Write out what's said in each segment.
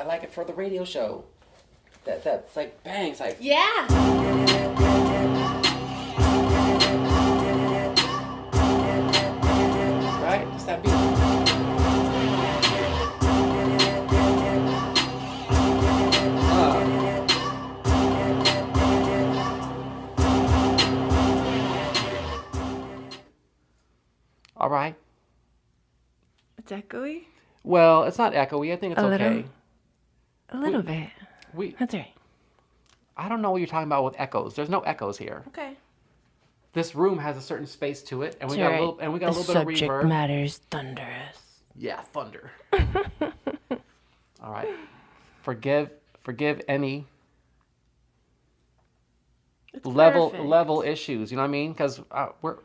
I like it for the radio show. That's like bang. It's like Yeah. right. It's that beat. All right. It's echoey. Well, it's not echoey. I think it's okay. A little bit. That's right. I don't know what you're talking about with echoes. There's no echoes here. Okay. This room has a certain space to it, and we That's got right. a little, and we got a little bit of reverb. Subject matter's thunderous. Yeah, thunder. All right. Forgive any level issues. You know what I mean? Because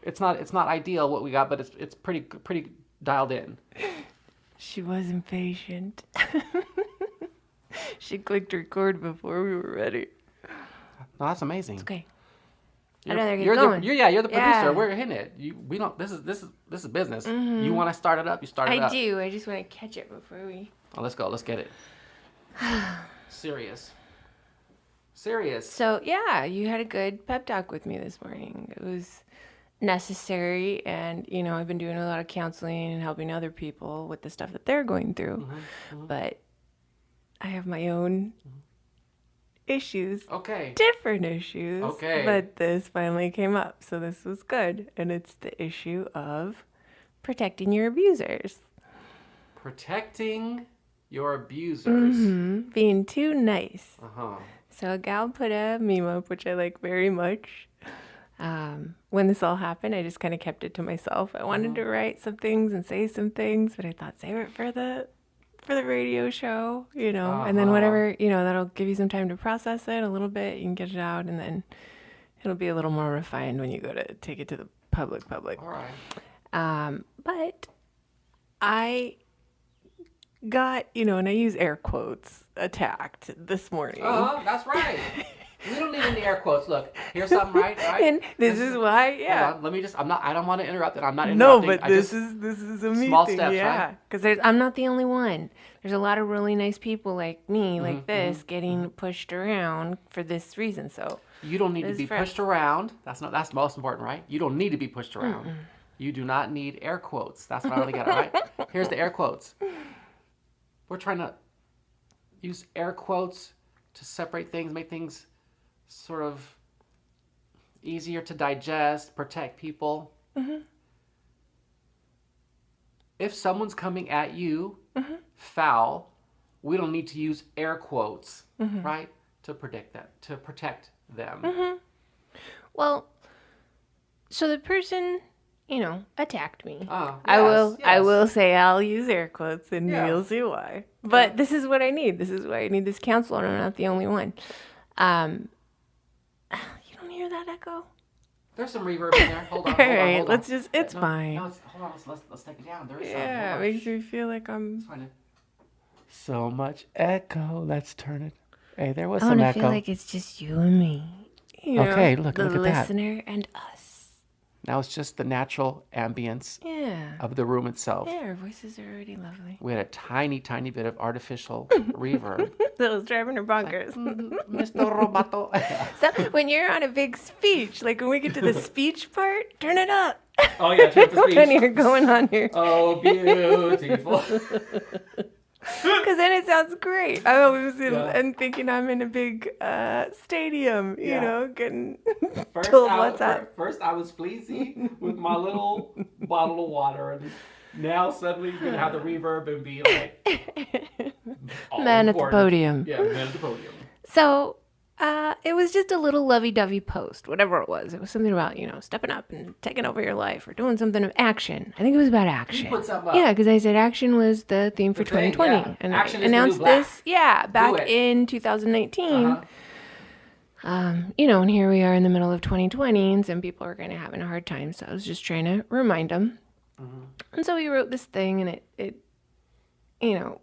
it's not ideal what we got, but it's pretty dialed in. She was impatient. She clicked record before we were ready. No, that's amazing. It's okay. You're, I'd rather get you're going. the producer. Yeah. We're hitting it. We don't. This is business. You want to start it up? You start it up. I do. I just want to catch it before we. Oh, let's go. Let's get it. Serious. So yeah, you had a good pep talk with me this morning. It was necessary, and I've been doing a lot of counseling and helping other people with the stuff that they're going through. But I have my own issues. Okay. Different issues. Okay. But this finally came up, so this was good. And it's the issue of protecting your abusers. Protecting your abusers. Being too nice. Uh-huh. So a gal put a meme up, which I like very much. When this all happened, I just kind of kept it to myself. I wanted to write some things and say some things, but I thought save it for the radio show, and then whatever, that'll give you some time to process it a little bit. You can get it out, and then it'll be a little more refined when you go to take it to the public. All right. But I got, and I use air quotes, attacked this morning. That's right. We don't need any air quotes. Look, here's something, right? And this is why, yeah. Hold on, let me just. I don't want to interrupt it. I'm not No, interrupting. but this is a me small thing, steps, yeah. right? Because I'm not the only one. There's a lot of really nice people like me, like this, getting pushed around for this reason. So You don't need to this be for- pushed around. That's most important, right? You don't need to be pushed around. You do not need air quotes. That's what I only got, right? Here's the air quotes. We're trying to use air quotes to separate things, make things sort of easier to digest, protect people. If someone's coming at you foul, we don't need to use air quotes, right? To protect them. Well, so the person, attacked me. Oh, I yes. will say I'll use air quotes, and Yeah. you'll see why. But this is what I need. This is why I need this counselor, and I'm not the only one. You don't hear that echo? There's some reverb in there. Hold on. All right, hold on. let's just. It's fine. No, hold on. Let's take it down. There is some. Yeah, Hold it on. makes me feel like I'm. It's fine. So much echo. Let's turn it. Hey, there was I some want to echo. feel like it's just you and me. Okay, look the at that. listener and us. Now it's just the natural ambience Yeah. of the room itself. Yeah, our voices are already lovely. We had a tiny bit of artificial reverb. That was driving her bonkers. Mr. Roboto. So when you're on a big speech, like when we get to the speech part, turn it up. Oh yeah, turn the speech. When you're going on here. Oh, beautiful. Because then it sounds great. I always Yeah. am thinking I'm in a big stadium, Yeah. getting First, told what's up. First, I was fleecy with my little bottle of water, and now suddenly you're gonna have the reverb and be like, all Man at the important. podium. Yeah, man at the podium. So it was just a little lovey-dovey post, whatever it was. It was something about, stepping up and taking over your life or doing something of action. I think it was about action. put something up. Yeah, because I said action was the theme for The thing, 2020. yeah. And Action I is the new announced black. this, back it. in 2019. Uh-huh. And here we are in the middle of 2020, and some people are kind of having a hard time. So I was just trying to remind them. And so we wrote this thing, and it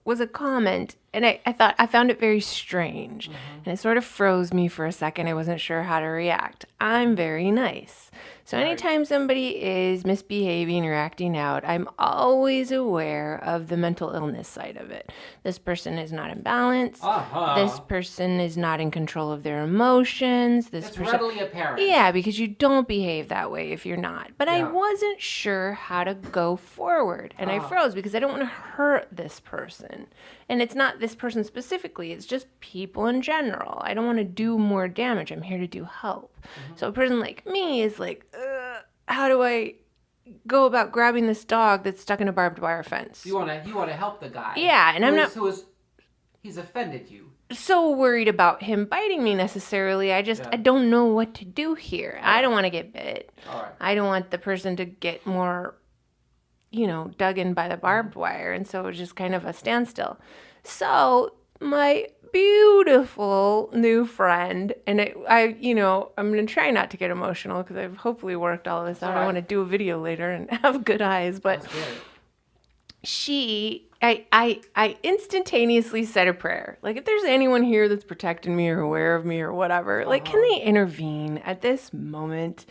was a comment And I found it very strange. And it sort of froze me for a second. I wasn't sure how to react. I'm very nice. So anytime somebody is misbehaving or acting out, I'm always aware of the mental illness side of it. This person is not in balance. This person is not in control of their emotions. It's readily apparent. Yeah, because you don't behave that way if you're not. But I wasn't sure how to go forward. And I froze because I don't want to hurt this person. And it's not this person specifically. It's just people in general. I don't want to do more damage. I'm here to do help. So a person like me is like, how do I go about grabbing this dog that's stuck in a barbed wire fence? You want to help the guy. Yeah, and he's offended you. So worried about him biting me necessarily. I don't know what to do here. I don't want to get bit. I don't want the person to get more, dug in by the barbed wire. And so it was just kind of a standstill. So my beautiful new friend, and I'm going to try not to get emotional because I've hopefully worked all this out. I want to do a video later and have good eyes, but I instantaneously said a prayer. Like, if there's anyone here that's protecting me or aware of me or whatever, like, can they intervene at this moment?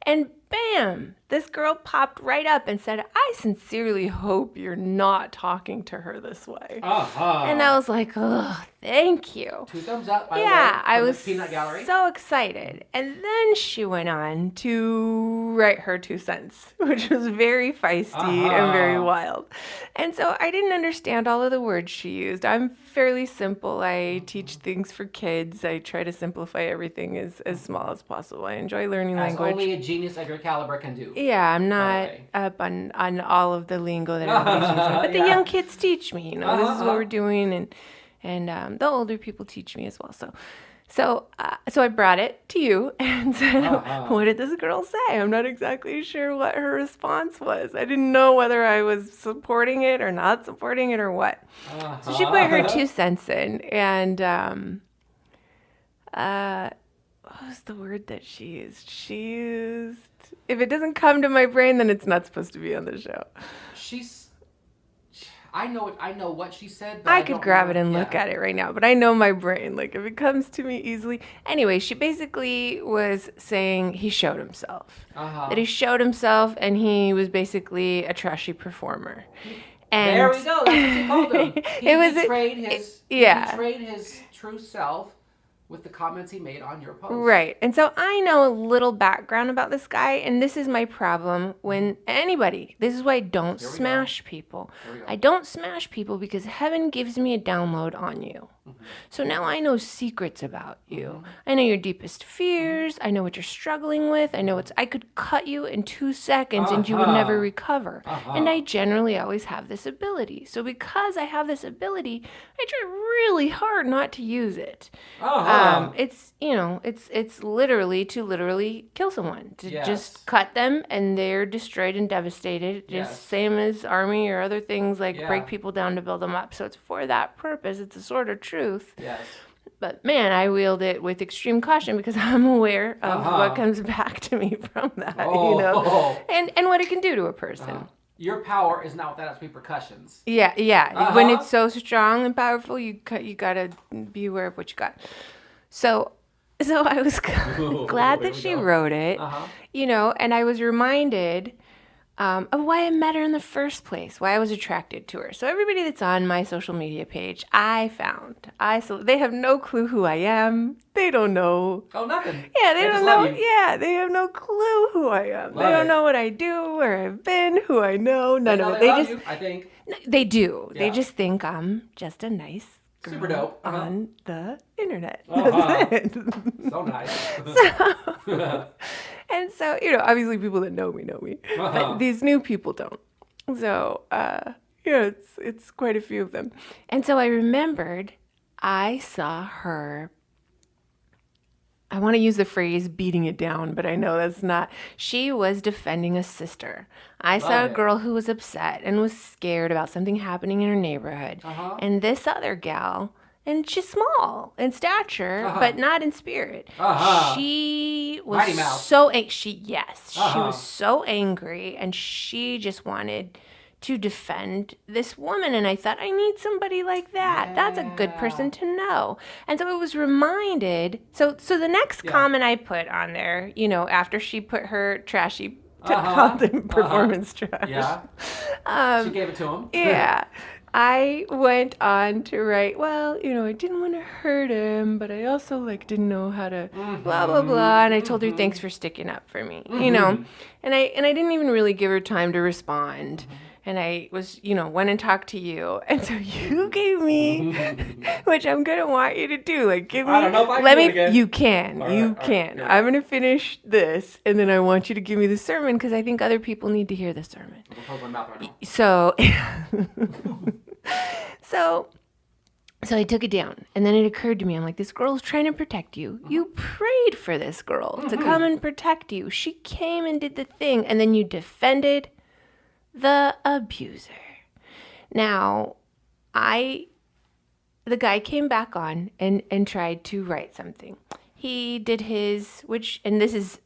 And bam, this girl popped right up and said, I sincerely hope you're not talking to her this way. And I was like, oh, thank you. 2 thumbs up, by the way. Yeah, I was Peanut Gallery. so excited. And then she went on to write her 2 cents, which was very feisty and very wild. And so I didn't understand all of the words she used. I'm fairly simple. I teach things for kids. I try to simplify everything as small as possible. I enjoy learning language. Only a genius of your caliber can do. Yeah, I'm not up on all of the lingo that everybody's using. But the young kids teach me, this is what we're doing. And the older people teach me as well. So I brought it to you and said, what did this girl say? I'm not exactly sure what her response was. I didn't know whether I was supporting it or not supporting it or what. So she put her 2 cents in. And what was the word that she used? She used, if it doesn't come to my brain, then it's not supposed to be on the show. I know what she said. But I could grab it and look at it right now, but I know my brain. Like, if it comes to me easily. Anyway, she basically was saying he showed himself. That he showed himself, and he was basically a trashy performer. And there we go. That's what she called him. He betrayed his true self with the comments he made on your post. Right. And so I know a little background about this guy, and this is my problem when anybody, this is why I don't smash people. I don't smash people because heaven gives me a download on you. So now I know secrets about you. I know your deepest fears. I know what you're struggling with. I could cut you in 2 seconds and you would never recover. And I generally always have this ability. So because I have this ability, I try really hard not to use it. It's literally kill someone, to just cut them and they're destroyed and devastated. Just same as army or other things, like break people down to build them up. So it's for that purpose. It's a sort of truth. Yes. But man, I wield it with extreme caution because I'm aware of what comes back to me from that, and what it can do to a person. Your power is not without its repercussions. Yeah. When it's so strong and powerful, you gotta be aware of what you got. So I was glad that she wrote it, and I was reminded of why I met her in the first place, why I was attracted to her. So everybody that's on my social media page, they have no clue who I am. They don't know. Oh, nothing. Yeah, they don't know. Yeah, they have no clue who I am. They don't know what I do, where I've been, who I know. None of it. They love you, I think. They do. Yeah. They just think I'm just a nice girl super dope on the internet. So nice. And so, obviously people that know me, but these new people don't. So, it's quite a few of them. And so I remembered I saw her, I want to use the phrase beating it down, but I know that's not. She was defending a sister. I saw a girl who was upset and was scared about something happening in her neighborhood. And this other gal, and she's small in stature, but not in spirit. She was so she was so angry, and she just wanted to defend this woman. And I thought, I need somebody like that. Yeah. That's a good person to know. And so I was reminded. So the next comment I put on there, you know, after she put her trashy called them performance trash. Yeah. She gave it to him. Yeah. I went on to write, well, you know, I didn't want to hurt him, but I also like didn't know how to blah blah blah, and I told her thanks for sticking up for me, you know. And I didn't even really give her time to respond. And I was, you know, went and talked to you. And so you gave me, which I'm going to want you to do. Like, give me, I don't know if I can do it again. You can, All you right, can. good. I'm going to finish this, and then I want you to give me the sermon, because I think other people need to hear the sermon. I'll close my mouth right now. So I took it down, and then it occurred to me, I'm like, this girl's trying to protect you. You prayed for this girl to come and protect you. She came and did the thing, and then you defended the abuser. Now, the guy came back on and tried to write something. He did his, and this is,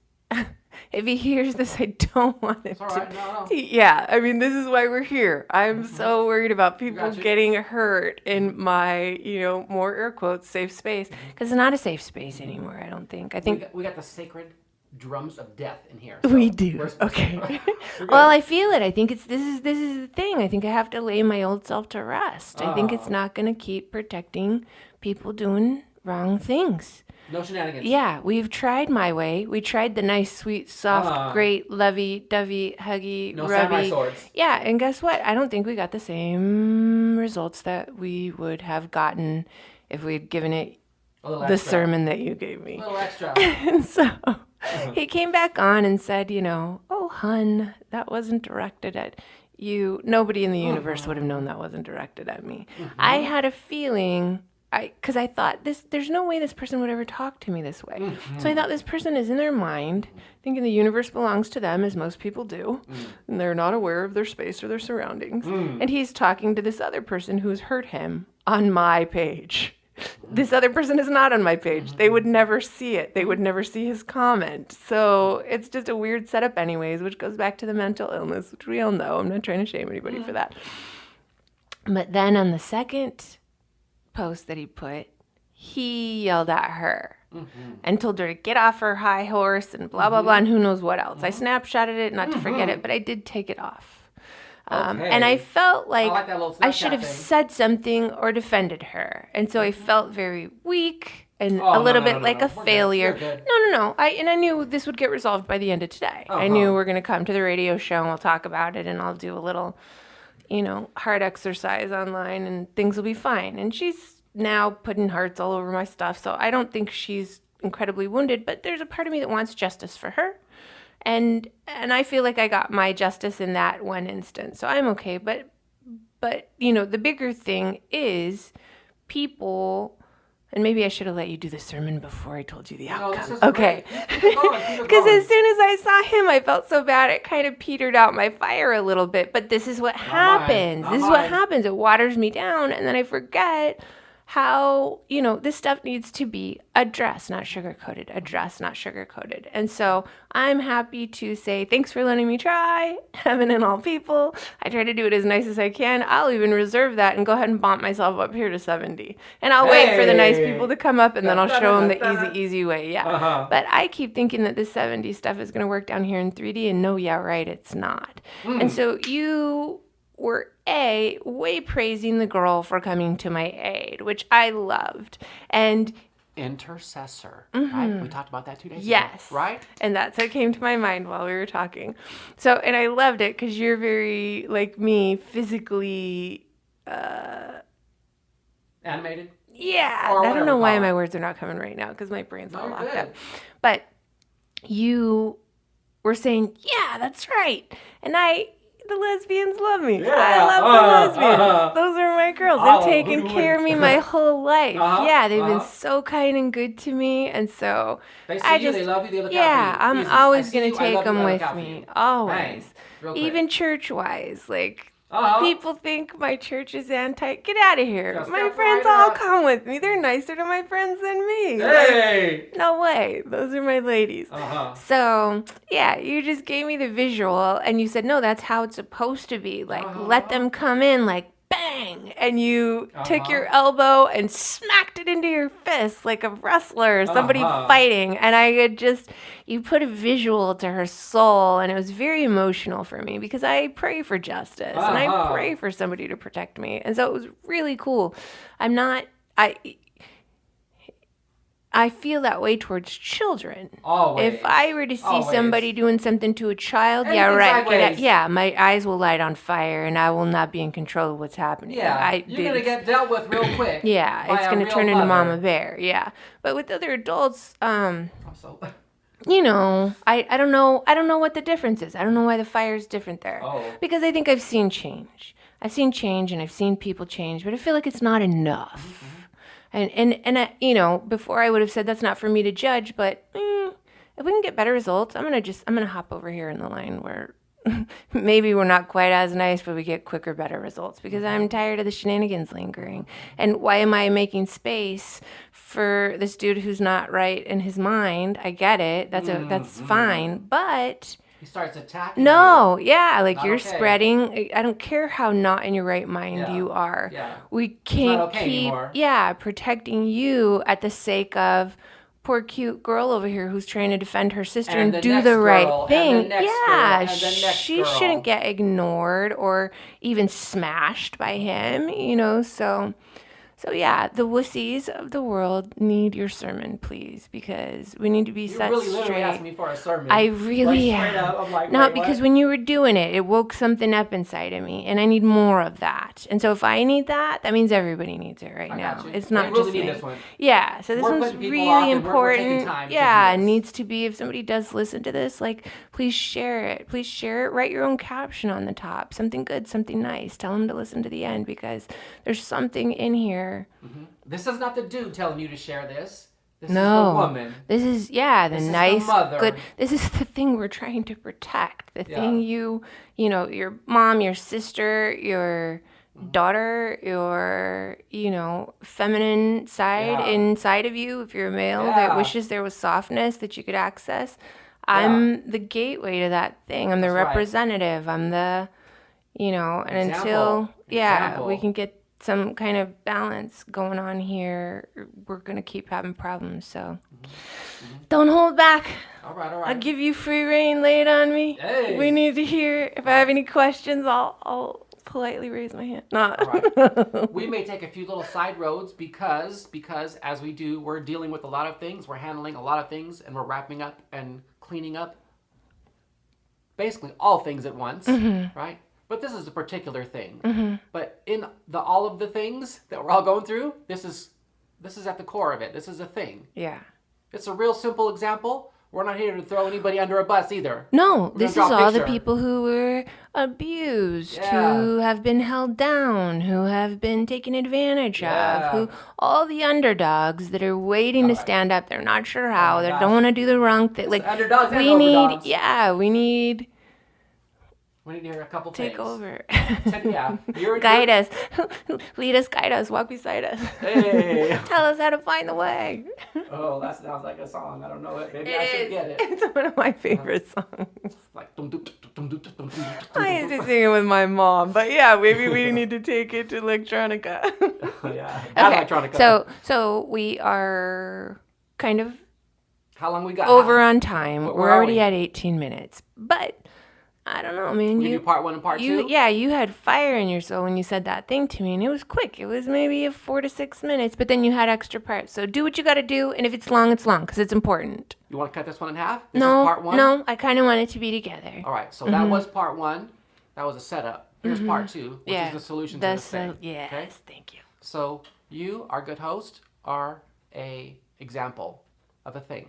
if he hears this, I don't want him It's all right. No. Yeah, I mean, this is why we're here. I'm so worried about people Gotcha. getting hurt in my, you know, more air quotes, safe space. Because it's not a safe space anymore, I don't think. I think We got the sacred drums of death in here. we do. We're Okay. We're good. Well, I feel it. I think this is the thing. I think I have to lay my old self to rest. I think it's not going to keep protecting people doing wrong things. No shenanigans. Yeah, we've tried my way. We tried the nice, sweet, soft, great, lovey-dovey, huggy, No samurai rubby. swords. Yeah, and guess what? I don't think we got the same results that we would have gotten if we'd given it A little the extra. sermon that you gave me. A little extra. And so he came back on and said, you know, oh, hun, that wasn't directed at you. Nobody in the universe would have known that wasn't directed at me. I had a feeling, because I thought, there's no way this person would ever talk to me this way. So I thought this person is in their mind, thinking the universe belongs to them, as most people do, and they're not aware of their space or their surroundings. And he's talking to this other person who's hurt him on my page. This other person is not on my page. They would never see it. They would never see his comment. So it's just a weird setup anyways, which goes back to the mental illness, which we all know. I'm not trying to shame anybody for that. But then on the second post that he put, he yelled at her and told her to get off her high horse and blah, blah, blah, and who knows what else. I snapshotted it, not to forget it, but I did take it off. Okay. And I felt like I like that little I should Snapchat have thing. said something or defended her. And so I felt very weak and Oh, a little no, bit no, like no. a We're good. failure. You're good. No. I knew this would get resolved by the end of today. I knew we're going to come to the radio show and we'll talk about it, and I'll do a little, you know, heart exercise online and things will be fine. And she's now putting hearts all over my stuff. So I don't think she's incredibly wounded, but there's a part of me that wants justice for her. And I feel like I got my justice in that one instance. So I'm okay. But you know, the bigger thing is people, and maybe I should have let you do the sermon before I told you the No, this outcome. is Okay. great. Keep it going, keep it Because going. as soon as I saw him, I felt so bad. It kind of petered out my fire a little bit. But this is what happens. Not This is what mine. happens. It waters me down. And then I forget how, you know, this stuff needs to be addressed, not sugar-coated. Addressed, not sugar-coated. And so I'm happy to say thanks for letting me try. Heaven and all people. I try to do it as nice as I can. I'll even reserve that and go ahead and bump myself up here to 70. And I'll wait for the nice Hey. people to come up, and then I'll show them the Da-da-da-da-da. easy way. Yeah. Uh-huh. But I keep thinking that this 70 stuff is going to work down here in 3D, and no, yeah, right, it's not. And so you were way praising the girl for coming to my aid, which I loved. And Intercessor. Right? We talked about that 2 days yes. ago. Right? And that's what came to my mind while we were talking. So, and I loved it because you're very, like me, physically, Animated. yeah. Or I don't whatever know why call it. my words are not coming right now because my brain's all you're locked good. up. But you were saying, yeah, that's right. And the lesbians love me. Yeah. I love the lesbians. Those are my girls. Oh, They've taken who care of me wouldn't? my whole life. Yeah, they've been uh-huh. so kind and good to me. And so They see I you, just, they love you, they look yeah, out for you. I'm Easy. always I see going you, to I take love you, them I look with out for me. you. Always. Bang. Real quick. Even church-wise, like, People think my church is anti. Get out of here. Just My step friends right all up. come with me. They're nicer to my friends than me. Hey! Like, no way. Those are my ladies. So, yeah, you just gave me the visual and you said, no, that's how it's supposed to be. Like, let them come in, like, bang. And you took your elbow and smacked it into your fist like a wrestler or somebody fighting. And I had just, you put a visual to her soul. And it was very emotional for me because I pray for justice and I pray for somebody to protect me. And so it was really cool. I feel that way towards children. Always. If I were to see somebody doing something to a child, Anything sideways. my eyes will light on fire and I will not be in control of what's happening. Yeah, you're going to get dealt with real quick. Yeah, by it's a going to real turn into mother. Mama Bear. Yeah. But with other adults, Also, you know, I don't know what the difference is. I don't know why the fire is different there. Because I think I've seen change. I've seen change and I've seen people change, but I feel like it's not enough. And I, you know, before I would have said that's not for me to judge, but if we can get better results, I'm gonna hop over here in the line where maybe we're not quite as nice, but we get quicker, better results because I'm tired of the shenanigans lingering. And why am I making space for this dude who's not right in his mind? I get it. That's fine, but. he starts attacking No, yeah, like Not you're okay. spreading. I don't care how not in your right mind you are. Yeah. We can't not okay keep, anymore. protecting you at the sake of poor cute girl over here who's trying to defend her sister And and the do next the girl, right and the thing. next Yeah, girl, and the next she girl. shouldn't get ignored or even smashed by him, you know, so yeah, the wussies of the world need your sermon, please, because we need to be You set really literally straight. asked me for a sermon. I really like, straight am. up, I'm like, Not wait, because what? when you were doing it, it woke something up inside of me, and I need more of that. And so if I need that, that means everybody needs it right I now. got you. It's not We really just need me. this one. Yeah, so this We're one's putting people really off and we're taking important. time to Yeah, do it this. needs to be. If somebody does listen to this, like, please share it. Please share it. Write your own caption on the top. Something good, something nice. Tell them to listen to the end because there's something in here. This is not the dude telling you to share this. This No, is the woman. this is the This is the nice, mother. good. This is the thing we're trying to protect. The Yeah. thing you know, your mom, your sister, your daughter, your feminine side Yeah. inside of you. If you're a male that Yeah. wishes there was softness that you could access, I'm the gateway to that thing. I'm the That's right. representative. I'm the, and until we Example. can get some kind of balance going on here, we're gonna keep having problems. So don't hold back. All right, all I'll right. give you free reign. Lay it on me. Hey. We need to hear. If I have any questions, I'll politely raise my hand. No. All right. We may take a few little side roads because as we do, we're dealing with a lot of things. We're handling a lot of things, and we're wrapping up and cleaning up basically all things at once, right? But this is a particular thing. But in all of the things that we're all going through, this is at the core of it. This is a thing. Yeah. It's a real simple example. We're not here to throw anybody under a bus either. No, We're this is gonna draw a all the picture. people who were abused, Yeah. who have been held down, who have been taken advantage Yeah. of, who all the underdogs that are waiting to Right. stand up. They're not sure how. my They gosh. don't want to do the wrong thing. It's Like the underdogs and we need, overdogs. we need We need to hear a couple take things. over. Yeah. Guide us. Lead us, guide us, walk beside us. Hey. Tell us how to find the way. Oh, that sounds like a song. I don't know it. Maybe I It should is. get it. It's one of my favorite songs. Like dum dum dum dum dum dum dum. I used to sing it with my mom, but yeah, maybe we need to take it to electronica. Yeah. Okay, Electronica. so we are kind of How long we got? over on time. Where We're are already we? at 18 minutes, but I don't know, man. We do part 1 and part 2. You had fire in your soul when you said that thing to me, and it was quick. It was maybe a 4 to 6 minutes, but then you had extra parts. So do what you got to do, and if it's long, it's long because it's important. You want to cut this one in half? This No, is part 1? no, I kind of want it to be together. All right. So that was part 1. That was a setup. Here's part 2, which is the solution to the thing. Yes, Okay? thank you. So you, our good host, are a example of a thing.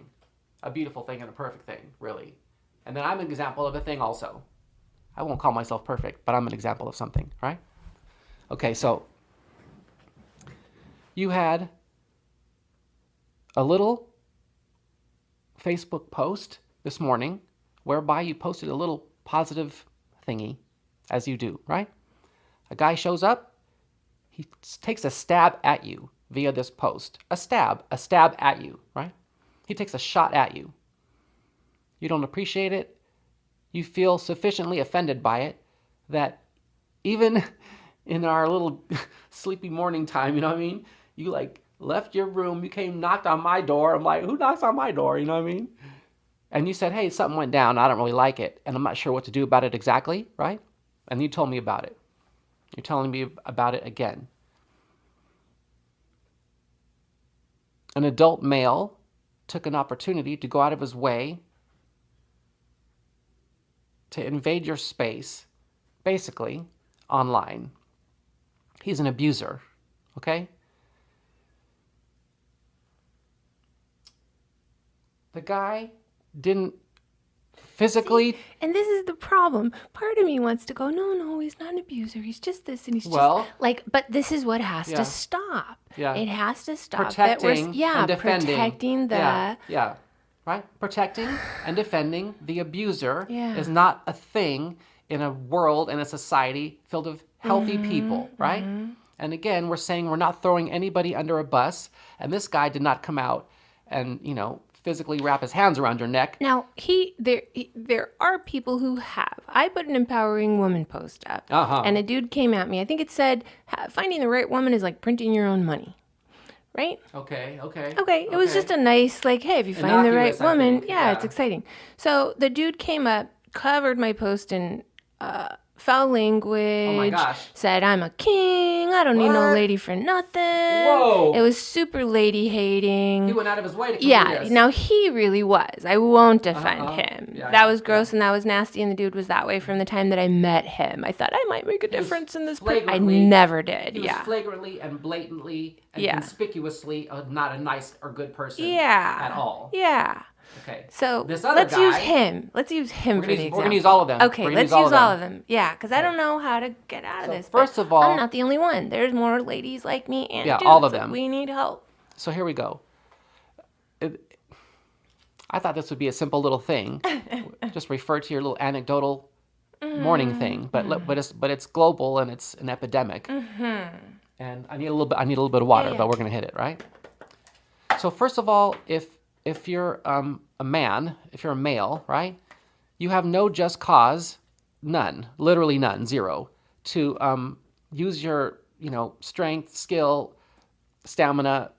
A beautiful thing and a perfect thing, really. And then I'm an example of a thing also. I won't call myself perfect, but I'm an example of something, right? Okay, so you had a little Facebook post this morning whereby you posted a little positive thingy, as you do, right? A guy shows up, he takes a stab at you via this post. A stab at you, right? He takes a shot at you. You don't appreciate it. You feel sufficiently offended by it that even in our little sleepy morning time, you know what I mean? You like left your room, you came, knocked on my door. I'm like, who knocks on my door? You know what I mean? And you said, hey, something went down. I don't really like it. And I'm not sure what to do about it exactly, right? And you told me about it. You're telling me about it again. An adult male took an opportunity to go out of his way to invade your space, basically, online. He's an abuser, okay? The guy didn't physically... See, and this is the problem. Part of me wants to go, no, he's not an abuser. He's just this, and he's Well, just like. But this is what has yeah. to stop. Yeah. It has to stop. Protecting and defending. Protecting the. Yeah. Right? Protecting and defending the abuser Yeah. is not a thing in a world and a society filled with healthy people, right? And again, we're saying we're not throwing anybody under a bus, and this guy did not come out and, physically wrap his hands around your neck. Now, there are people who have. I put an empowering woman post up, and a dude came at me. I think it said, finding the right woman is like printing your own money. Right? Okay. It was just a nice, like, hey, if you find the right Innocuous, I woman, think. yeah, it's exciting. So the dude came up, covered my post in foul language. Oh my gosh. Said, I'm a king. I don't need no What? lady for nothing. Whoa. It was super lady hating. He went out of his way to come Yeah, do this. now he really was. I won't defend him. Yeah, that was gross and that was nasty, and the dude was that way from the time that I met him. I thought I might make a difference in this. I flagrantly- never did. He was Yeah. flagrantly and blatantly and Yeah. conspicuously not a nice or good person Yeah. at all. Yeah. Okay. So This other let's use guy- him. Let's use him for the example. We're going to use all of them. Okay, We're gonna let's use all of them. Yeah, because I don't know how to get out of So this. first but of all- I'm not the only one. There's more ladies like me and Yeah, dudes, all of so them. we need help. So here we go. I thought this would be a simple little thing. Just refer to your little anecdotal morning thing, but it's global and it's an epidemic. And I need a little bit of water, Yeah. but we're going to hit it, right? So first of all, if you're a man, if you're a male, right, you have no just cause, none, literally none, zero, to use your strength, skill, stamina,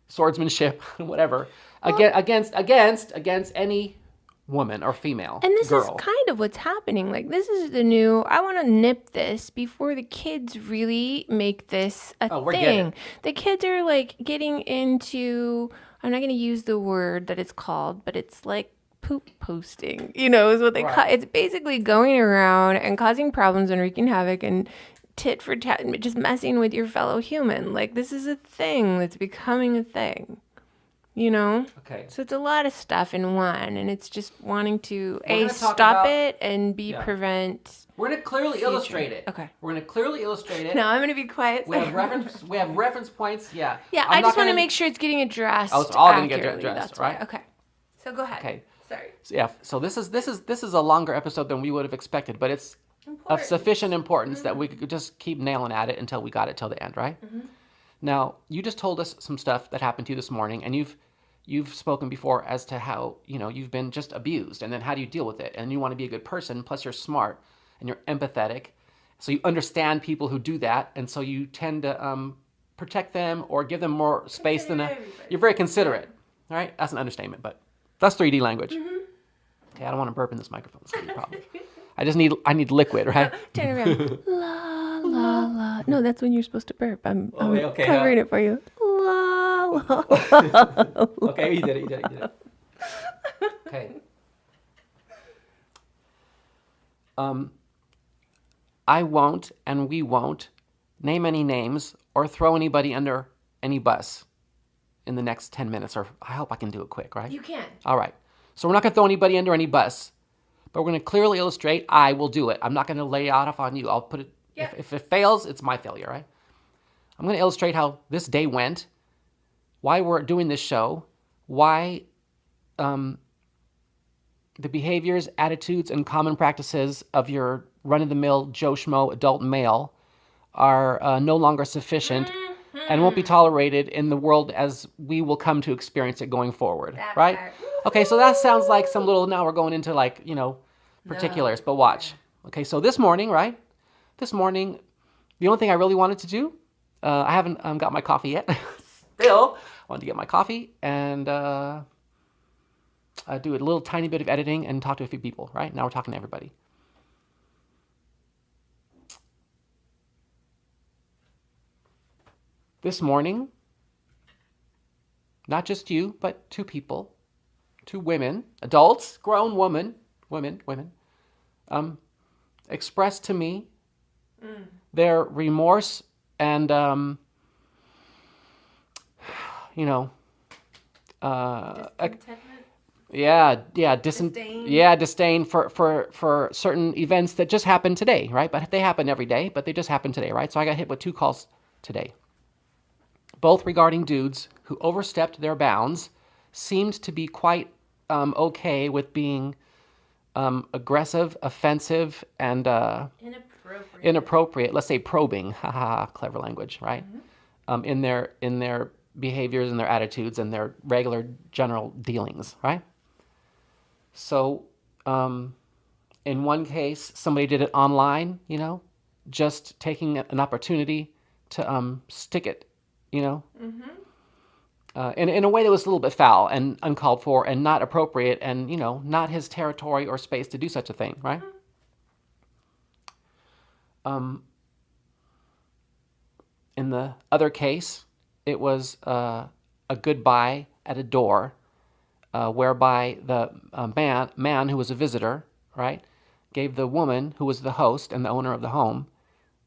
swordsmanship, whatever, against any woman or female And this girl. is kind of what's happening. Like, this is the new, I want to nip this before the kids really make this a we're getting thing. The kids are like getting into, I'm not going to use the word that it's called, but it's like poop posting, is what they call Right. it. It's basically going around and causing problems and wreaking havoc and tit for tat, just messing with your fellow human. Like, this is a thing that's becoming a thing. Okay. So it's a lot of stuff in one, and it's just wanting to gonna talk stop about- it and Yeah. prevent. We're going to clearly Future. illustrate it. Okay. We're going to clearly illustrate it. No, I'm gonna be quiet. We have reference points. Yeah. Yeah, I'm I not just want to gonna- make sure it's getting addressed. Oh, it's all gonna get accurately, addressed, that's why. right? Okay. So go ahead. Okay. Sorry. Yeah. So this is a longer episode than we would have expected, but it's of Important. sufficient importance that we could just keep nailing at it until we got it till the end, right? Now, you just told us some stuff that happened to you this morning, and you've spoken before as to how you've been just abused, and then how do you deal with it? And you want to be a good person, plus you're smart and you're empathetic, so you understand people who do that, and so you tend to protect them or give them more space than you're very considerate. All right, that's an understatement, but that's 3D language. Okay, I don't want to burp in this microphone. It's gonna be a problem. I need liquid, right? Turn around. La la la. No, that's when you're supposed to burp. I'm okay, covering it for you. La la. Okay, you did it. Okay. I won't, and we won't, name any names or throw anybody under any bus in the next 10 minutes, or I hope I can do it quick, right? You can. All right. So we're not going to throw anybody under any bus, but we're going to clearly illustrate I will do it. I'm not going to lay it off on you. I'll put it, Yeah. if it fails, it's my failure, right? I'm going to illustrate how this day went, why we're doing this show, why the behaviors, attitudes, and common practices of your run-of-the-mill Joe Schmo adult male are no longer sufficient and won't be tolerated in the world as we will come to experience it going forward, That right? part. Okay, so that sounds like some little, now we're going into like, particulars, but watch. Okay, so this morning, right? This morning, the only thing I really wanted to do, I haven't got my coffee yet. Still, I wanted to get my coffee and do a little tiny bit of editing and talk to a few people, right? Now we're talking to everybody. This morning, not just you, but two people, two women, adults, grown women, expressed to me their remorse and, disdain for certain events that just happened today, right? But they happen every day, but they just happened today, right? So I got hit with 2 calls today, both regarding dudes who overstepped their bounds, seemed to be quite okay with being aggressive, offensive, and inappropriate. Let's say probing, clever language, right? In their behaviors and their attitudes and their regular general dealings, right? So, in one case, somebody did it online, just taking an opportunity to stick it, in a way that was a little bit foul and uncalled for and not appropriate and, not his territory or space to do such a thing, right? In the other case, it was a goodbye at a door, whereby the man who was a visitor, right, gave the woman who was the host and the owner of the home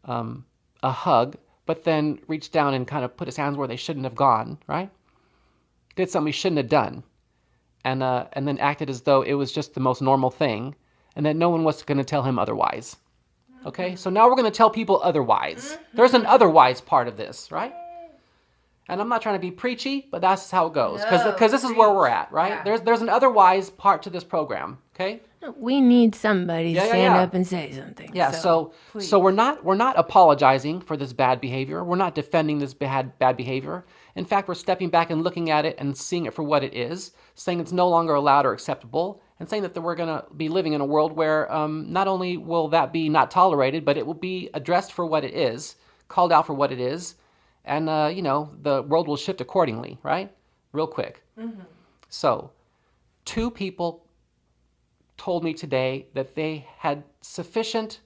a hug, but then reached down and kind of put his hands where they shouldn't have gone, right? Did something he shouldn't have done, and then acted as though it was just the most normal thing, and that no one was going to tell him otherwise. Okay, so now we're going to tell people otherwise. There's an otherwise part of this, right? And I'm not trying to be preachy, but that's how it goes, because this is where we're at, right? Yeah. There's an otherwise part to this program, okay? We need somebody to stand yeah. up and say something. Yeah, so please. we're not apologizing for this bad behavior. We're not defending this bad behavior. In fact, we're stepping back and looking at it and seeing it for what it is, saying it's no longer allowed or acceptable, and saying that we're going to be living in a world where not only will that be not tolerated, but it will be addressed for what it is, called out for what it is, and the world will shift accordingly, right? Real quick. So, 2 people told me today that they had sufficiently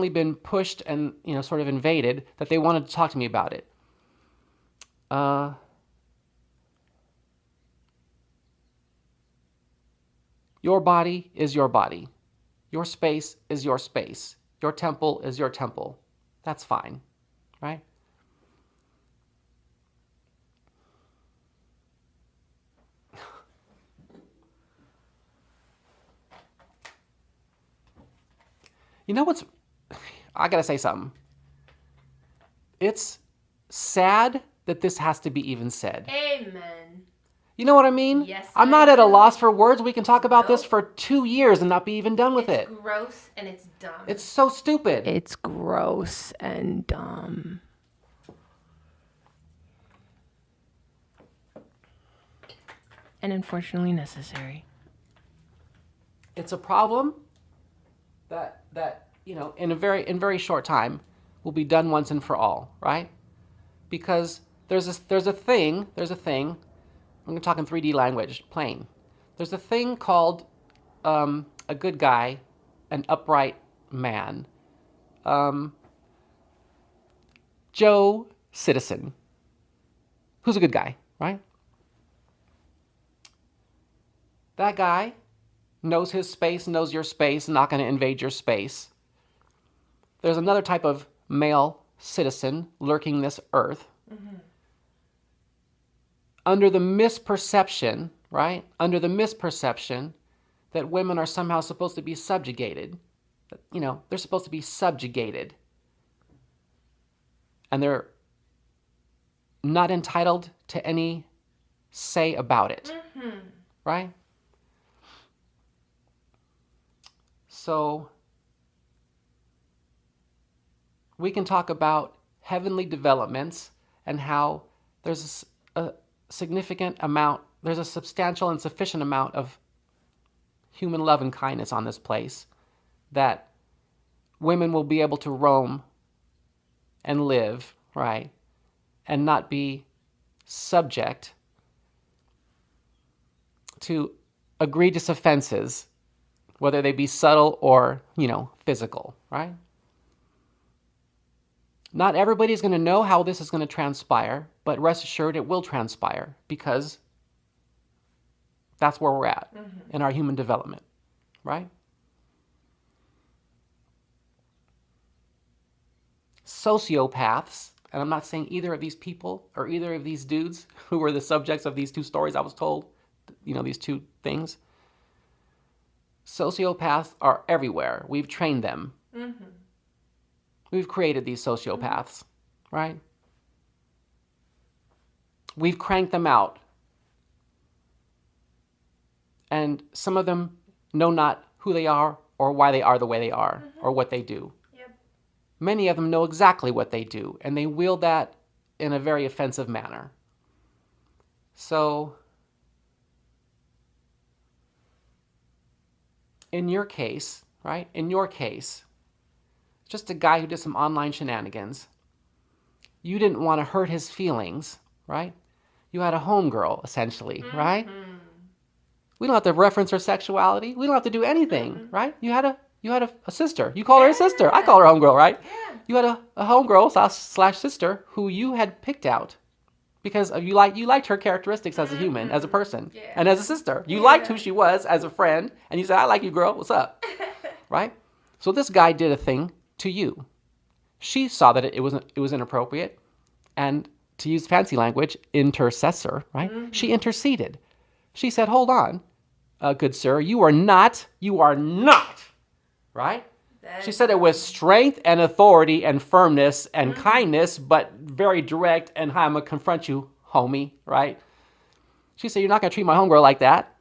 been pushed and, sort of invaded, that they wanted to talk to me about it. Your body is your body. Your space is your space. Your temple is your temple. That's fine, right? I gotta say something. It's sad that this has to be even said. Amen. You know what I mean? Yes, I'm not at a loss for words. We can talk about this for 2 years and not be even done with it. It's gross and it's dumb. It's so stupid. It's gross and dumb. And unfortunately necessary. It's a problem that in a very short time will be done once and for all, right? Because there's a thing. I'm going to talk in 3D language, plain. There's a thing called a good guy, an upright man. Joe Citizen, who's a good guy, right? That guy knows his space, knows your space, not going to invade your space. There's another type of male citizen lurking this earth. Under the misperception, right? Under the misperception that women are somehow supposed to be subjugated. They're supposed to be subjugated. And they're not entitled to any say about it. Right? So, We can talk about heavenly developments and how there's a significant amount, there's a substantial and sufficient amount of human love and kindness on this place that women will be able to roam and live, right? And not be subject to egregious offenses, whether they be subtle or, physical, right? Not everybody's going to know how this is going to transpire, but rest assured it will transpire because that's where we're at in our human development, right? Sociopaths, and I'm not saying either of these people or either of these dudes who were the subjects of these two stories I was told, these two things. Sociopaths are everywhere. We've trained them. We've created these sociopaths, right? We've cranked them out. And some of them know not who they are or why they are the way they are or what they do. Yep. Many of them know exactly what they do, and they wield that in a very offensive manner. So, in your case, right? In your case, just a guy who did some online shenanigans. You didn't want to hurt his feelings, right? You had a homegirl, essentially, right? We don't have to reference her sexuality. We don't have to do anything, right? You had a sister. You call her a sister. I call her homegirl, right? Yeah. You had a homegirl slash sister who you had picked out because you liked her characteristics as a human, as a person, Yeah. and as a sister. You liked who she was as a friend, and you said, "I like you, girl. What's up?" Right? So this guy did a thing to you. She saw that it was inappropriate, and to use fancy language, intercessor, right? She interceded. She said, "Hold on, good sir, you are not, right?" She said it with strength and authority and firmness and kindness, but very direct, and "Hi, I'm going to confront you, homie," right? She said, "You're not going to treat my homegirl like that.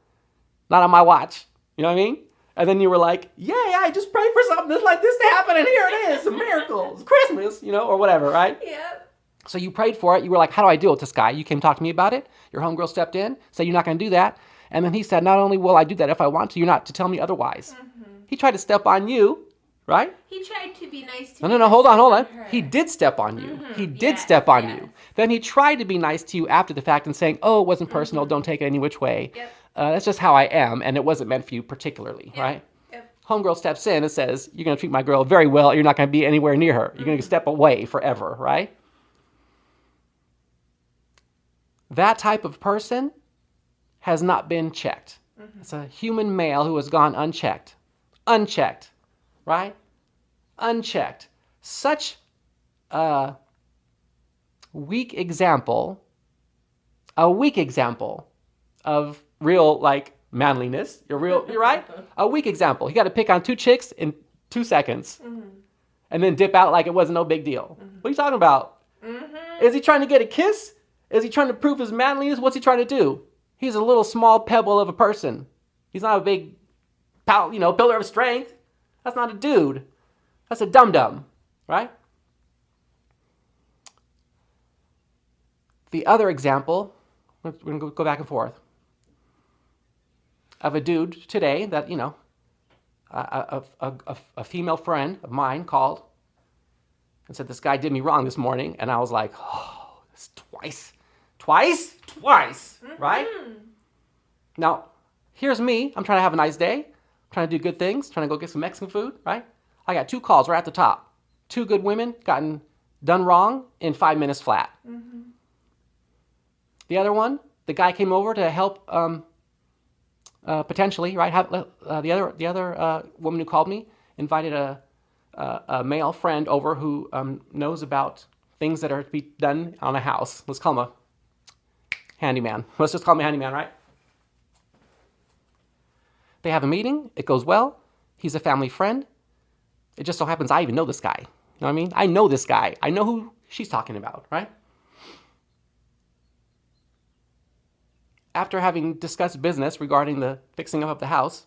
Not on my watch." You know what I mean? And then you were like, "Yay, I just prayed for something like this to happen, and here it is, a miracle, it's Christmas," or whatever, right? Yep. So you prayed for it. You were like, "How do I deal with this guy?" You came talk to me about it. Your homegirl stepped in, said, "You're not going to do that." And then he said, "Not only will I do that if I want to, you're not to tell me otherwise." He tried to step on you, right? He tried to be nice to me. No, hold on. her. He did step on you. He did step on you. Then he tried to be nice to you after the fact and saying, "Oh, it wasn't personal. Don't take it any which way. Yep. That's just how I am, and it wasn't meant for you particularly," right? Yep. Homegirl steps in and says, "You're going to treat my girl very well. You're not going to be anywhere near her. You're going to step away forever," right? That type of person has not been checked. It's a human male who has gone unchecked. Unchecked, right? Unchecked. Such a weak example of real, manliness. You're right? A weak example. He got to pick on 2 chicks in 2 seconds and then dip out like it wasn't no big deal. What are you talking about? Is he trying to get a kiss? Is he trying to prove his manliness? What's he trying to do? He's a little small pebble of a person. He's not a big, pillar of strength. That's not a dude. That's a dum-dum, right? The other example, we're going to go back and forth, of a dude today that, a female friend of mine called and said, "This guy did me wrong this morning." And I was like, "Oh, it's twice, right?" Now, here's me. I'm trying to have a nice day. I'm trying to do good things. Trying to go get some Mexican food, right? I got 2 calls right at the top. 2 good women gotten done wrong in 5 minutes flat. The other one, the guy came over to help potentially, right? The other woman who called me invited a male friend over who knows about things that are to be done on a house. Let's call him a handyman. Let's just call him a handyman, right? They have a meeting. It goes well. He's a family friend. It just so happens I even know this guy. You know what I mean? I know this guy. I know who she's talking about, right? After having discussed business regarding the fixing up of the house,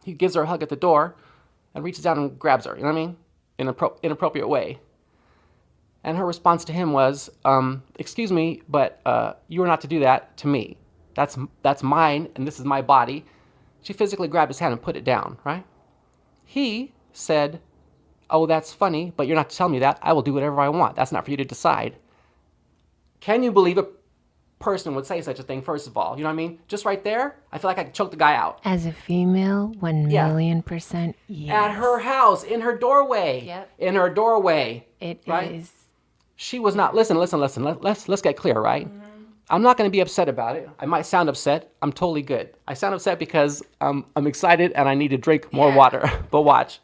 he gives her a hug at the door and reaches down and grabs her. You know what I mean? in an inappropriate way. And her response to him was, excuse me, but you are not to do that to me. That's mine, and this is my body. She physically grabbed his hand and put it down, right? He said, oh, that's funny, but you're not to tell me that. I will do whatever I want. That's not for you to decide. Can you believe a person would say such a thing, first of all? You know what I mean? Just right there, I feel like I could choke the guy out. As a female, 1,000,000% yes. At her house, in her doorway. Yep. In her doorway. It right? is. She was not, listen. Let's get clear, right? Mm-hmm. I'm not going to be upset about it. I might sound upset. I'm totally good. I sound upset because I'm excited and I need to drink more water. But watch.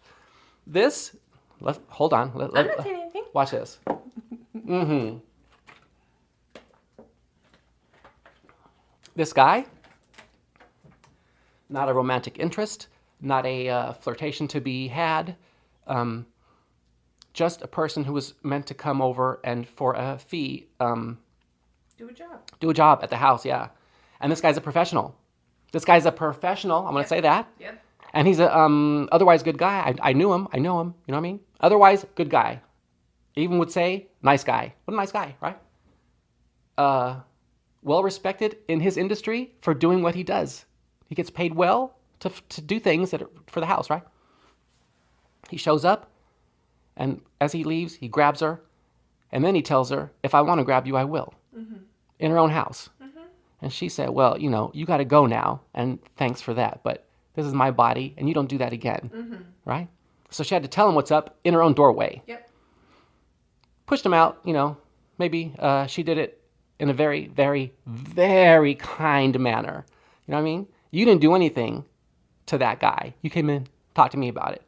This, hold on. I'm not saying anything. Watch this. Mm-hmm. This guy, not a romantic interest, not a flirtation to be had, just a person who was meant to come over and for a fee, do a job at the house, yeah. And this guy's a professional. I'm going to say that. Yep. And he's a otherwise good guy. I knew him. You know what I mean? Otherwise, good guy. Even would say, nice guy. What a nice guy, right? Well respected in his industry for doing what he does. He gets paid well to do things that are for the house, right? He shows up, and as he leaves, he grabs her, and then he tells her, if I want to grab you, I will. Mm-hmm. In her own house. Mm-hmm. And she said, well, you got to go now, and thanks for that, but this is my body, and you don't do that again, right? So she had to tell him what's up in her own doorway. Yep. Pushed him out, maybe she did it in a very, very, very kind manner. You know what I mean? You didn't do anything to that guy. You came in, talked to me about it.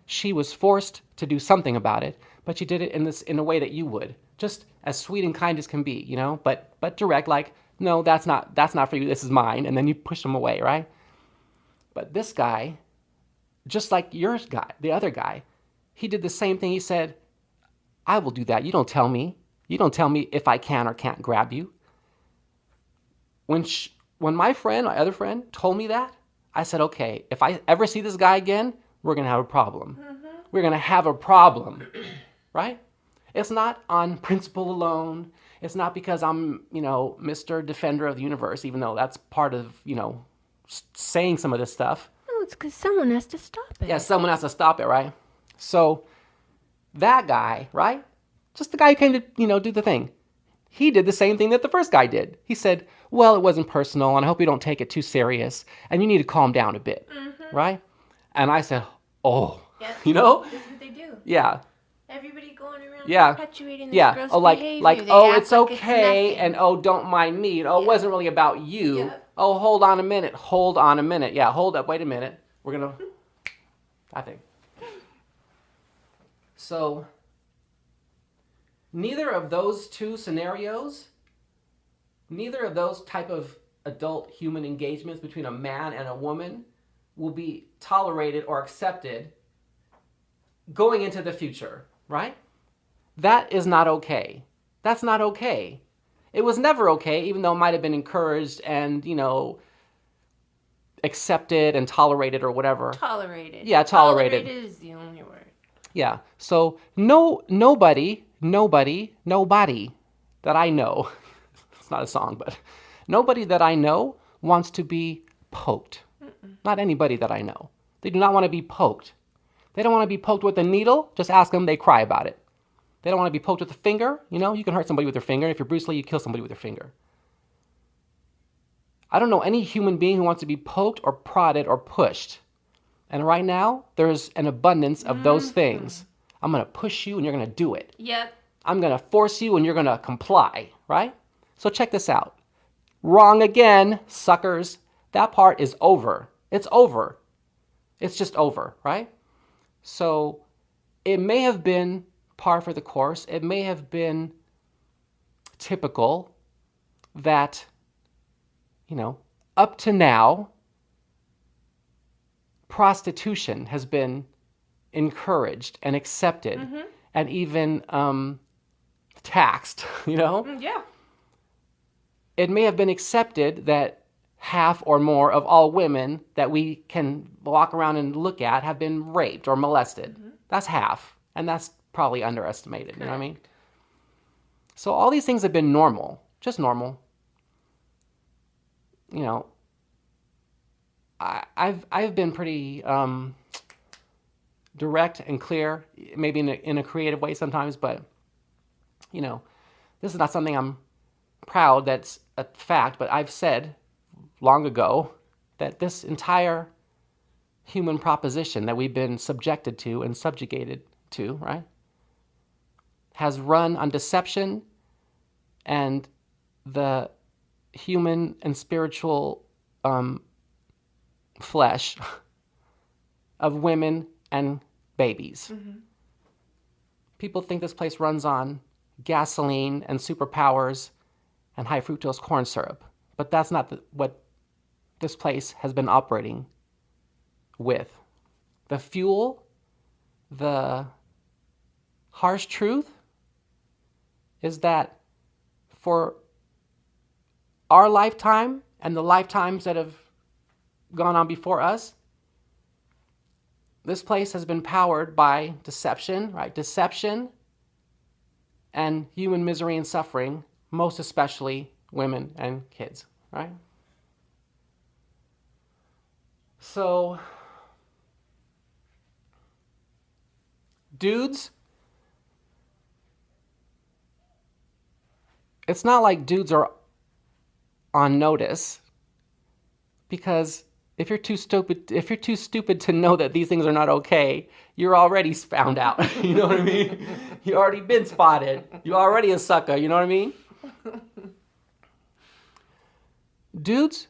She was forced to do something about it, but she did it in a way that you would. Just as sweet and kind as can be, but direct, like, no, that's not for you, this is mine, and then you push him away, right? But this guy, just like your guy, the other guy, he did the same thing. He said, I will do that. You don't tell me. You don't tell me if I can or can't grab you. When my other friend, told me that, I said, okay, if I ever see this guy again, we're going to have a problem. Mm-hmm. We're going to have a problem, right? It's not on principle alone. It's not because I'm, Mr. Defender of the Universe, even though that's part of, saying some of this stuff. No, it's because someone has to stop it. Yeah, someone has to stop it, right? So that guy, right? Just the guy who came to, do the thing. He did the same thing that the first guy did. He said, well, it wasn't personal, and I hope you don't take it too serious, and you need to calm down a bit, right? And I said, oh, yep. you know? This is what they do. Yeah. Everybody going around yeah. perpetuating this yeah. gross Oh, like, behavior. like, They oh, act it's like okay, it's and oh, don't mind me. And, oh, it wasn't really about you. Yep. Oh, hold on a minute. Yeah, hold up. Wait a minute. We're going to, I think. So, neither of those two scenarios, neither of those type of adult human engagements between a man and a woman will be tolerated or accepted going into the future, right? That is not okay. That's not okay. It was never okay, even though it might have been encouraged and, accepted and tolerated or whatever. Tolerated. Yeah, tolerated. Tolerated is the only word. Yeah. So nobody that I know, it's not a song, but nobody that I know wants to be poked. Not anybody that I know. They do not want to be poked. They don't want to be poked with a needle. Just ask them, they cry about it. They don't want to be poked with a finger. You can hurt somebody with your finger. If you're Bruce Lee, you kill somebody with your finger. I don't know any human being who wants to be poked or prodded or pushed. And right now, there's an abundance of those things. I'm going to push you and you're going to do it. Yep. I'm going to force you and you're going to comply, right? So check this out. Wrong again, suckers. That part is over. It's over. It's just over, right? So it may have been par for the course. It may have been typical that, up to now, prostitution has been encouraged and accepted and even taxed, Yeah. It may have been accepted that half or more of all women that we can walk around and look at have been raped or molested. That's half. And that's probably underestimated, you know what I mean? So all these things have been normal, just normal. You know, I've been pretty direct and clear, maybe in a creative way sometimes, but you know, this is not something I'm proud that's a fact, but I've said long ago that this entire human proposition that we've been subjected to and subjugated to, right, has run on deception and the human and spiritual flesh of women and babies. People think this place runs on gasoline and superpowers and high fructose corn syrup, but that's not what this place has been operating with. The fuel, the harsh truth is that for our lifetime and the lifetimes that have gone on before us, this place has been powered by deception, right? Deception and human misery and suffering, most especially women and kids, right? So, dudes, it's not like dudes are on notice, because if you're too stupid to know that these things are not okay, you're already found out. You know what I mean? You already been spotted. You're already a sucker. You know what I mean? Dudes,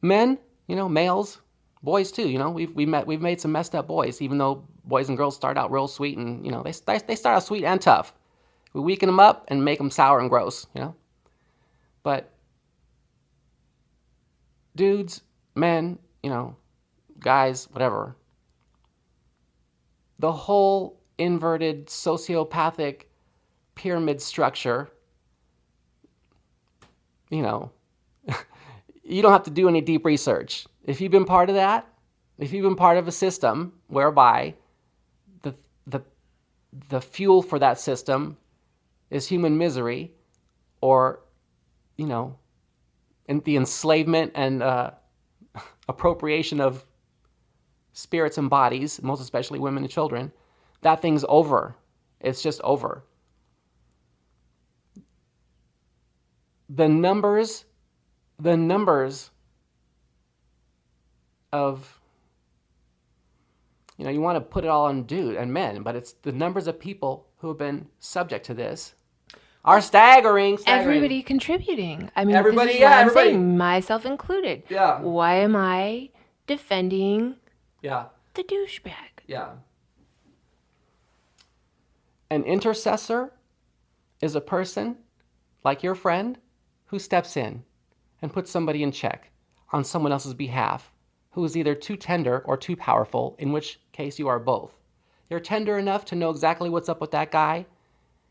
men, you know, males, boys too. You know, we've made some messed up boys. Even though boys and girls start out real sweet, and you know they start out sweet and tough. We weaken them up and make them sour and gross. You know, but dudes, men, you know, guys, whatever. The whole inverted sociopathic pyramid structure, you know, you don't have to do any deep research. If you've been part of that, if you've been part of a system whereby the fuel for that system is human misery, or, you know, and the enslavement and appropriation of spirits and bodies, most especially women and children, that thing's over. It's just over. The numbers of, you know, you want to put it all on dude and men, but it's the numbers of people who have been subject to this are staggering. Everybody contributing. I mean, everybody, this is yeah, what I'm everybody. saying, myself included. Yeah. Why am I defending Yeah. the douchebag? Yeah. An intercessor is a person like your friend who steps in and puts somebody in check on someone else's behalf, who is either too tender or too powerful, in which case you are both. You're tender enough to know exactly what's up with that guy,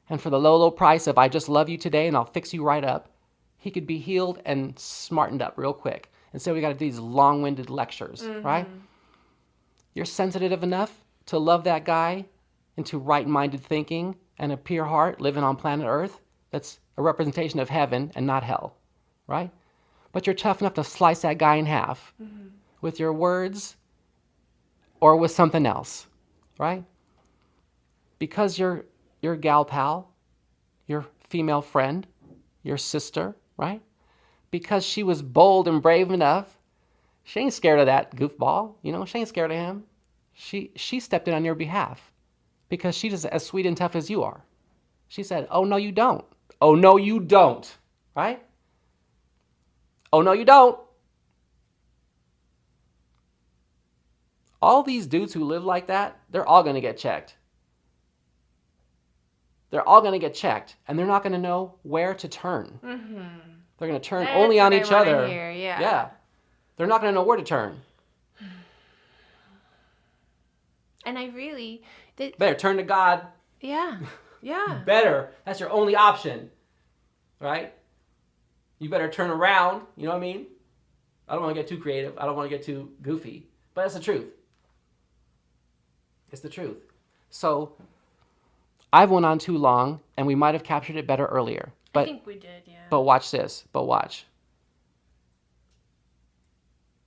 and for the low, low price of I just love you today and I'll fix you right up, he could be healed and smartened up real quick. And so we got to do these long-winded lectures, right? You're sensitive enough to love that guy into right-minded thinking and a pure heart living on planet Earth that's a representation of heaven and not hell, right? But you're tough enough to slice that guy in half with your words or with something else, right? Because your gal pal, your female friend, your sister, right? Because she was bold and brave enough, she ain't scared of that goofball, you know, she ain't scared of him. She stepped in on your behalf because she's as sweet and tough as you are. She said, oh, no, you don't. Oh, no, you don't, right? Oh, no, you don't. All these dudes who live like that, they're all going to get checked. They're all going to get checked, and they're not going to know where to turn. They're going to turn only on each other. Yeah. They're not going to know where to turn. And I really... Better turn to God. Yeah. Better. That's your only option. Right? You better turn around. You know what I mean? I don't want to get too creative. I don't want to get too goofy. But it's the truth. It's the truth. So I've went on too long, and we might have captured it better earlier. I think we did, yeah. But watch this. But watch.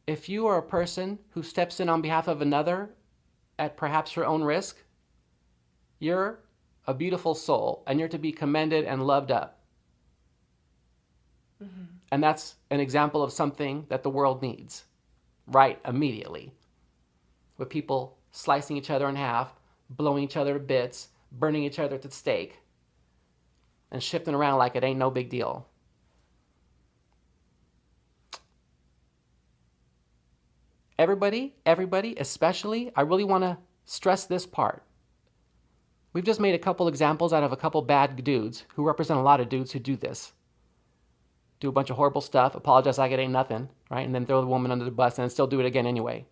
If you are a person who steps in on behalf of another at perhaps your own risk, you're a beautiful soul, and you're to be commended and loved up. And that's an example of something that the world needs, right, immediately. With people slicing each other in half, blowing each other to bits, burning each other at the stake, and shifting around like it ain't no big deal. Everybody, especially, I really want to stress this part. We've just made a couple examples out of a couple bad dudes who represent a lot of dudes who do this. Do a bunch of horrible stuff, apologize like it ain't nothing, right? And then throw the woman under the bus and then still do it again anyway.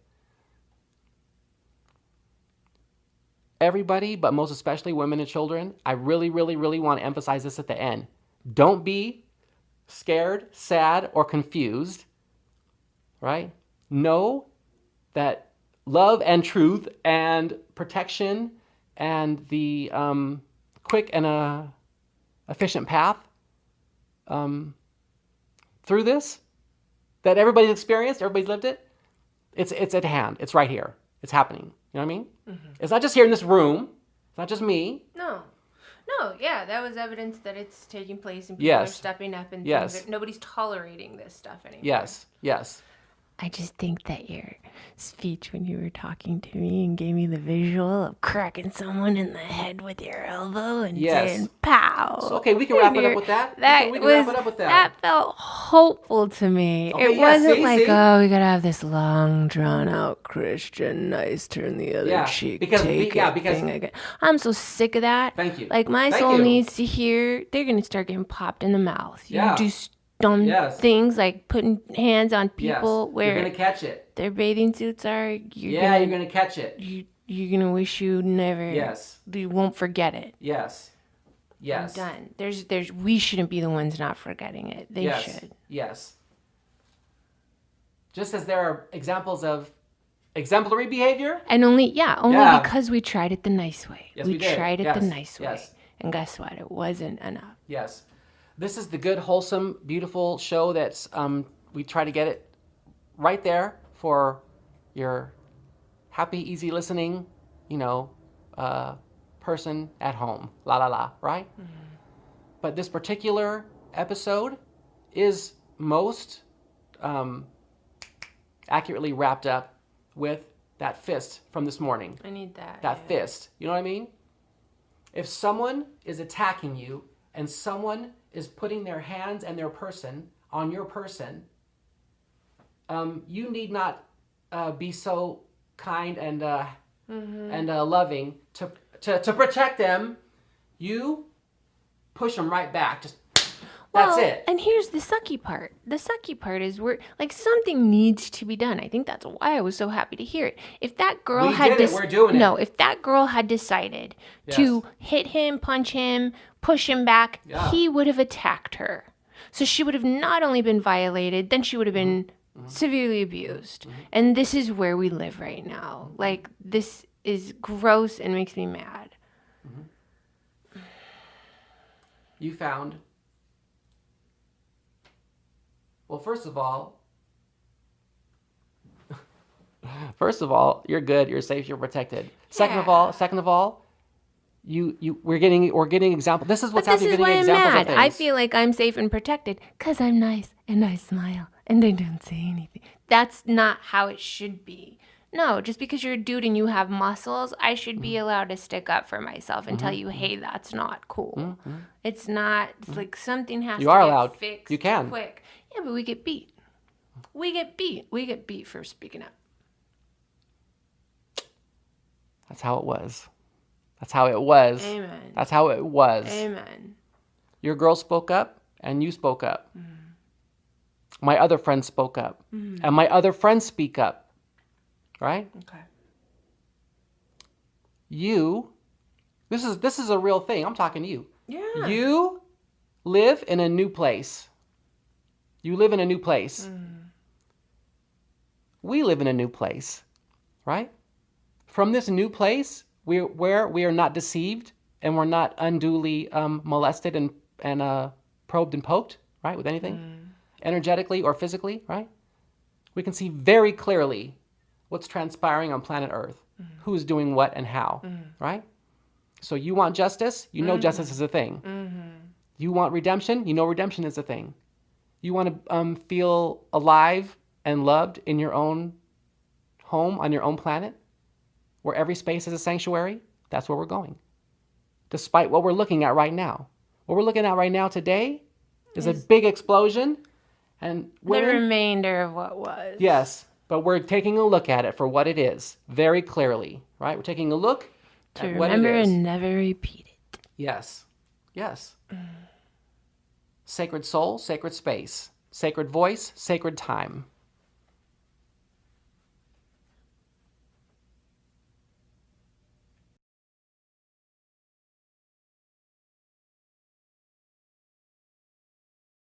Everybody, but most especially women and children, I really want to emphasize this at the end. Don't be scared, sad, or confused, right? Know that love and truth and protection and the quick and efficient path through this that everybody's experienced, everybody's lived it, it's at hand. It's right here. It's happening. You know what I mean? Mm-hmm. It's not just here in this room. It's not just me. No, yeah, that was evidence that it's taking place and people are stepping up and nobody's tolerating this stuff anymore. Yes. I just think that your speech when you were talking to me and gave me the visual of cracking someone in the head with your elbow and saying pow. So, okay, we can wrap it up with that. We can wrap it up with that. That felt hopeful to me. Okay, it wasn't oh, we gotta have this long, drawn out Christian, nice turn the other cheek, because thing again. I'm so sick of that. Thank you. Like my soul needs to hear. They're gonna start getting popped in the mouth. You do dumb things like putting hands on people where you're gonna catch it. Their bathing suits are. You're gonna catch it. You're gonna wish you never. Yes. You won't forget it. Yes. I'm done. We shouldn't be the ones not forgetting it. They should. Yes. Just as there are examples of exemplary behavior. And only because we tried it the nice way. Yes, we tried it the nice way. And guess what? It wasn't enough. Yes. This is the good, wholesome, beautiful show that's, we try to get it right there for your happy, easy listening, person at home. La, la, la, right? Mm-hmm. But this particular episode is most accurately wrapped up with that fist from this morning. I need that. That fist. You know what I mean? If someone is attacking you and someone is putting their hands and their person on your person, you need not be so kind and loving to protect them. You push them right back. That's it. And here's the sucky part. The sucky part is something needs to be done. I think that's why I was so happy to hear it. If that girl we're doing it. No, if that girl had decided to hit him, punch him, push him back, he would have attacked her. So she would have not only been violated, then she would have been severely abused. Mm-hmm. And this is where we live right now. This is gross and makes me mad. Mm-hmm. You found... Well, first of all, you're good, you're safe, you're protected. Yeah. Second of all, we're getting examples. This is what's happening. This is why I'm mad. I feel like I'm safe and protected because I'm nice and I smile and I don't say anything. That's not how it should be. No, just because you're a dude and you have muscles, I should be allowed to stick up for myself and tell you, hey, that's not cool. Mm-hmm. It's not, something has to get fixed You can. quick. Yeah, but we get beat. We get beat for speaking up. That's how it was. Amen. That's how it was. Amen. Your girl spoke up and you spoke up. Mm. My other friends spoke up. Mm. And my other friends speak up. Right? Okay. This is a real thing. I'm talking to you. Yeah. You live in a new place. You live in a new place. Mm. We live in a new place, right? From this new place, where we are not deceived, and we're not unduly molested and probed and poked, right, with anything, energetically or physically, right? We can see very clearly what's transpiring on planet Earth, who's doing what and how, right? So you want justice, you know justice is a thing. You want redemption, you know redemption is a thing. You want to feel alive and loved in your own home, on your own planet, where every space is a sanctuary, that's where we're going. Despite what we're looking at right now. What we're looking at right now today is a big explosion, and The women, remainder of what was. yes, but we're taking a look at it for what it is, very clearly, right? We're taking a look To at what it remember is. and never repeat it. Yes, yes. Sacred soul, sacred space, sacred voice, sacred time.